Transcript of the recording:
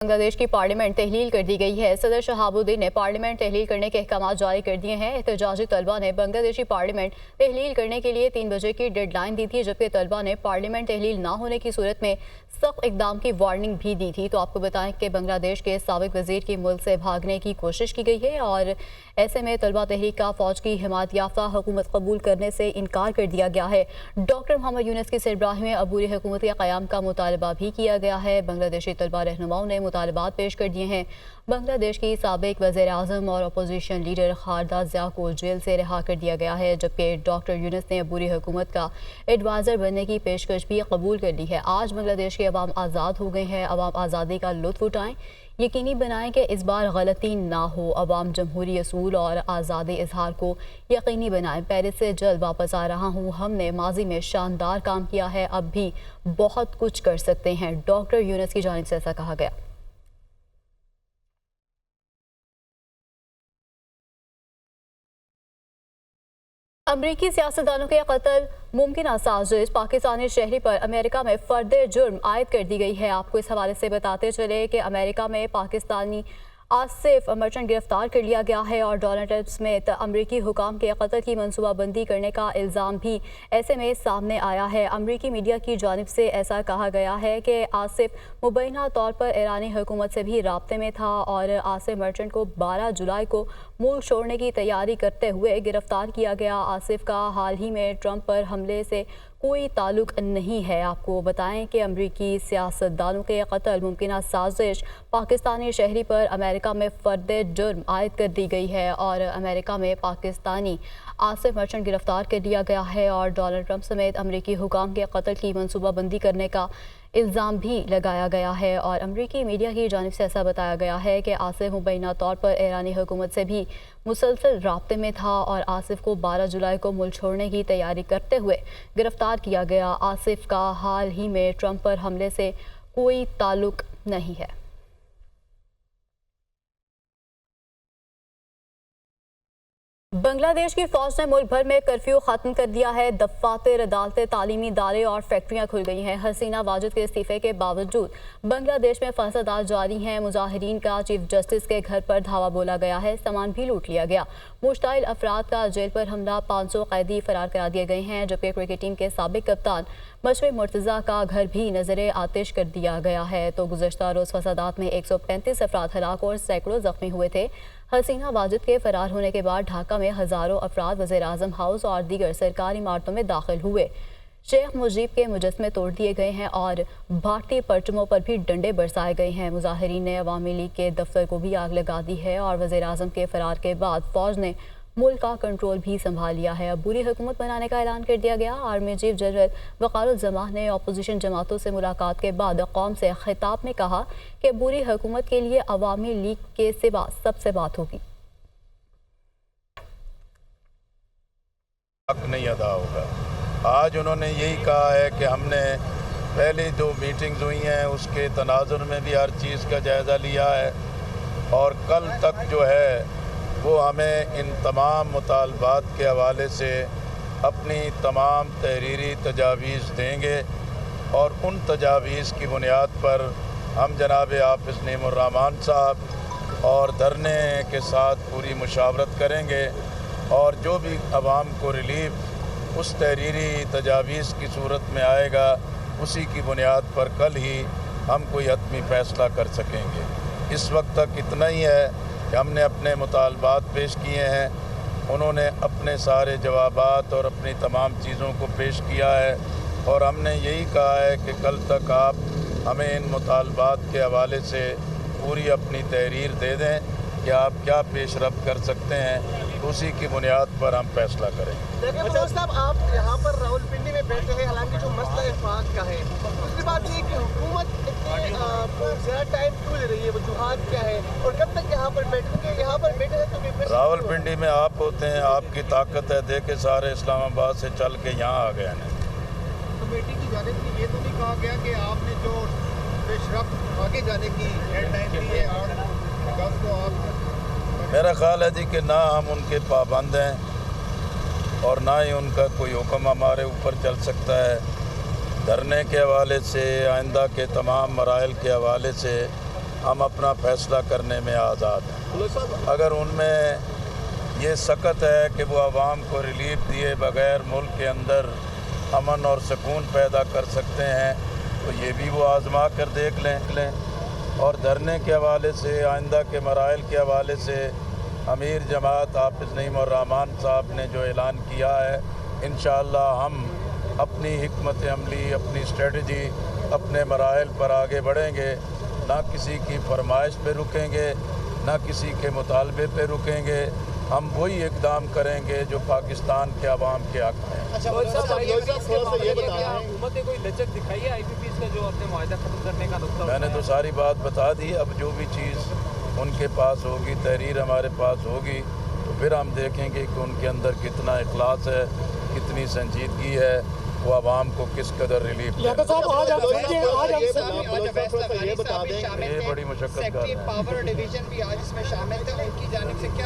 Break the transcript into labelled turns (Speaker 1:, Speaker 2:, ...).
Speaker 1: बांग्लादेश की पार्लियामेंट तहलील कर दी गई है। सदर शहाबुद्दीन ने पार्लियामेंट तहलील करने के अहकाम जारी कर दिए हैं। एहतजाजी तलबा ने बांग्लादेशी पार्लियामेंट तहलील करने के लिए 3 बजे की डेडलाइन दी थी, जबकि तलबा ने पार्लियामेंट तहलील ना होने की सूरत में सख्त इकदाम की वार्निंग भी दी थी। तो आपको बताएं कि बांग्लादेश के साबिक वजीर की मुल्क से भागने की कोशिश की गई है और ऐसे में तलबा तहरीक का फौज की हिमायत याफ्ता हुकूमत कबूल करने से इनकार कर दिया गया है। डॉक्टर मोहम्मद यूनुस की सरबराही में अबूरी हुकूमत के क़याम का मुतालबा भी किया गया है। बांग्लादेशी तलबा रहनुमाओं ने मुतालबात पेश कर दिए हैं। बांग्लादेश की साबिक वज़ीर आज़म और अपोजिशन लीडर खालिदा ज़िया को जेल से रिहा कर दिया गया है, जबकि डॉक्टर यूनुस ने अबूरी हुकूमत का एडवाइज़र बनने की पेशकश भी कबूल कर ली है। आज बांग्लादेश के अवाम आज़ाद हो गए हैं। अवाम आज़ादी का लुत्फ़ उठाएं, यकीनी बनाएं कि इस बार गलती ना हो। अवाम जमहूरी असूल और आज़ादी इजहार को यकीनी बनाएं। पेरिस से जल्द वापस आ रहा हूँ। हमने माजी में शानदार काम किया है, अब भी बहुत कुछ कर सकते हैं। डॉक्टर यूनुस की जानिब से ऐसा कहा गया। अमरीकी सियासतदानों के कत्ल मुमकिन साजिश, पाकिस्तानी शहरी पर अमेरिका में फर्द जुर्म आयद कर दी गई है। आपको इस हवाले से बताते चले कि अमेरिका में पाकिस्तानी आसिफ मर्चेंट गिरफ्तार कर लिया गया है और डोनाल्ड ट्रंप समेत अमरीकी हुकाम के कत्ल की मनसूबाबंदी करने का इल्ज़ाम भी ऐसे में सामने आया है। अमरीकी मीडिया की जानिब से ऐसा कहा गया है कि आसिफ मुबैना तौर पर ईरानी हुकूमत से भी राब्ते में था और आसिफ मर्चेंट को 12 जुलाई को मुल्क छोड़ने की तैयारी करते हुए गिरफ्तार किया गया। आसिफ का हाल ही में ट्रंप पर हमले से कोई ताल्लुक नहीं है। आपको बताएं कि अमरीकी सियासतदानों के कत्ल मुमकिन साजिश, पाकिस्तानी शहरी पर अमेरिका में फर्द जुर्म आयद कर दी गई है और अमेरिका में पाकिस्तानी आसिफ मर्चेंट गिरफ्तार कर लिया गया है और डोनाल्ड ट्रंप समेत अमरीकी हुकाम के कत्ल की मनसूबाबंदी करने का इल्ज़ाम भी लगाया गया है। और अमरीकी मीडिया की जानिब से ऐसा बताया गया है कि आसिफ मुबैना तौर पर ईरानी हुकूमत से भी मुसलसल राब्ते में था और आसिफ को 12 जुलाई को मुल्क छोड़ने की तैयारी करते हुए गिरफ्तार किया गया। आसिफ का हाल ही में ट्रंप पर हमले से कोई ताल्लुक नहीं है। बांग्लादेश की फौज ने मुल्क भर में कर्फ्यू खत्म कर दिया है। दफ्तार, अदालतें, तालीमी इदारे और फैक्ट्रियां खुल गई हैं। हसीना वाजिद के इस्तीफे के बावजूद बांग्लादेश में फसादात जारी हैं। मुजाहिरीन का चीफ जस्टिस के घर पर धावा बोला गया है। सामान भी लूट लिया गया। मुश्ताइल अफराद का जेल पर हमला, 500 कैदी फरार करा दिए गए हैं, जबकि क्रिकेट टीम के साबिक कप्तान मशरफ मुर्तज़ा का घर भी नजर आतिश कर दिया गया है। तो गुज़श्ता रोज़ फसादात में 135 अफराद हलाक और सैकड़ों जख्मी हुए थे। हसीना वाजिद के फरार होने के बाद ढाका में हज़ारों अफराद वज़ीर आज़म हाउस और दीगर सरकारी इमारतों में दाखिल हुए। शेख मुजीब के मुजस्मे तोड़ दिए गए हैं और भारतीय परचमों पर भी डंडे बरसाए गए हैं। मुजाहिरीन ने अवामी लीग के दफ्तर को भी आग लगा दी है और वज़ीर आज़म के फरार के बाद फौज ने मुल्क का कंट्रोल भी संभाल लिया है। अब बुरी हुकूमत बनाने का ऐलान कर दिया गया। आर्मी चीफ जनरल वक़ारुज़्ज़मान ने अपोजिशन जमातों से मुलाकात के बाद कौम से खिताब में कहा कि बुरी हुकूमत के लिए अवामी लीग के सिवा सबसे बात होगी।
Speaker 2: हक नहीं अदा होगा। आज उन्होंने यही कहा है कि हमने पहली 2 मीटिंग्स हुई हैं, उसके तनाजुर में भी हर चीज़ का जायज़ा लिया है और कल तक जो है वो हमें इन तमाम मुतालबात के हवाले से अपनी तमाम तहरीरी तजावीज़ देंगे और उन तजावीज़ की बुनियाद पर हम जनाब हाफिज़ नईमुर्रहमान साहब और धरने के साथ पूरी मुशावरत करेंगे और जो भी आवाम को रिलीफ उस तहरीरी तजावीज़ की सूरत में आएगा, उसी की बुनियाद पर कल ही हम कोई हतमी फ़ैसला कर सकेंगे। इस वक्त तक इतना ही है कि हमने अपने मुतालबात पेश किए हैं, उन्होंने अपने सारे जवाबात और अपनी तमाम चीज़ों को पेश किया है और हमने यही कहा है कि कल तक आप हमें इन मुतालबात के हवाले से पूरी अपनी तहरीर दे दें कि आप क्या पेशरफ्त कर सकते हैं, उसी की बुनियाद पर हम फैसला करें।
Speaker 3: लेकिन साहब, आप यहाँ पर रावलपिंडी में बैठे हैं, हालांकि जो मसला इत्तेफाक का है, दूसरी बात ये कि हुकूमत ज़्यादा टाइम क्यों ले रही है, वजूहात क्या है और कब तक यहाँ पर बैठेंगे? यहाँ पर बैठे हैं तो
Speaker 2: रावलपिंडी में आप होते हैं, आपकी ताकत है, देखे सारे इस्लामाबाद से चल के यहाँ आ गए हैं।
Speaker 3: कमेटी की जानिब से ये तो नहीं कहा गया कि आपने जो पेशरफ्त आगे जाने की डेडलाइन दी है 8 अगस्त को आप?
Speaker 2: मेरा ख्याल है जी कि ना हम उनके पाबंद हैं और ना ही उनका कोई हुक्म हमारे ऊपर चल सकता है। धरने के हवाले से, आइंदा के तमाम मराइल के हवाले से हम अपना फैसला करने में आज़ाद हैं। अगर उनमें ये सकत है कि वो आवाम को रिलीफ दिए बगैर मुल्क के अंदर अमन और सुकून पैदा कर सकते हैं तो ये भी वो आज़मा कर देख लें। और धरने के हवाले से, आइंदा के मराइल के हवाले से अमीर जमात हाफिज़ नईम और रहमान साहब ने जो ऐलान किया है, इंशाअल्लाह हम अपनी हिकमत अमली, अपनी स्ट्रेटजी, अपने मराइल पर आगे बढ़ेंगे। ना किसी की फरमाइश पे रुकेंगे, ना किसी के मुतालबे पे रुकेंगे। हम वही इक़दाम करेंगे जो पाकिस्तान के अवाम के हक़ में।
Speaker 3: अच्छा, हुकूमत ने कोई लचक दिखाई है IPPs का जो अपने मुआहदा खत्म करने का नुक्ता?
Speaker 2: मैंने तो सारी बात बता दी। अब जो भी चीज़ उनके पास होगी, तहरीर हमारे पास होगी, तो फिर हम देखेंगे कि उनके अंदर कितना इखलास है, कितनी संजीदगी है, वो आवाम को किस कदर रिलीफ
Speaker 4: ये
Speaker 2: बड़ी मुशक्कत का है।
Speaker 5: पावर डिवीजन भी आज इसमें शामिल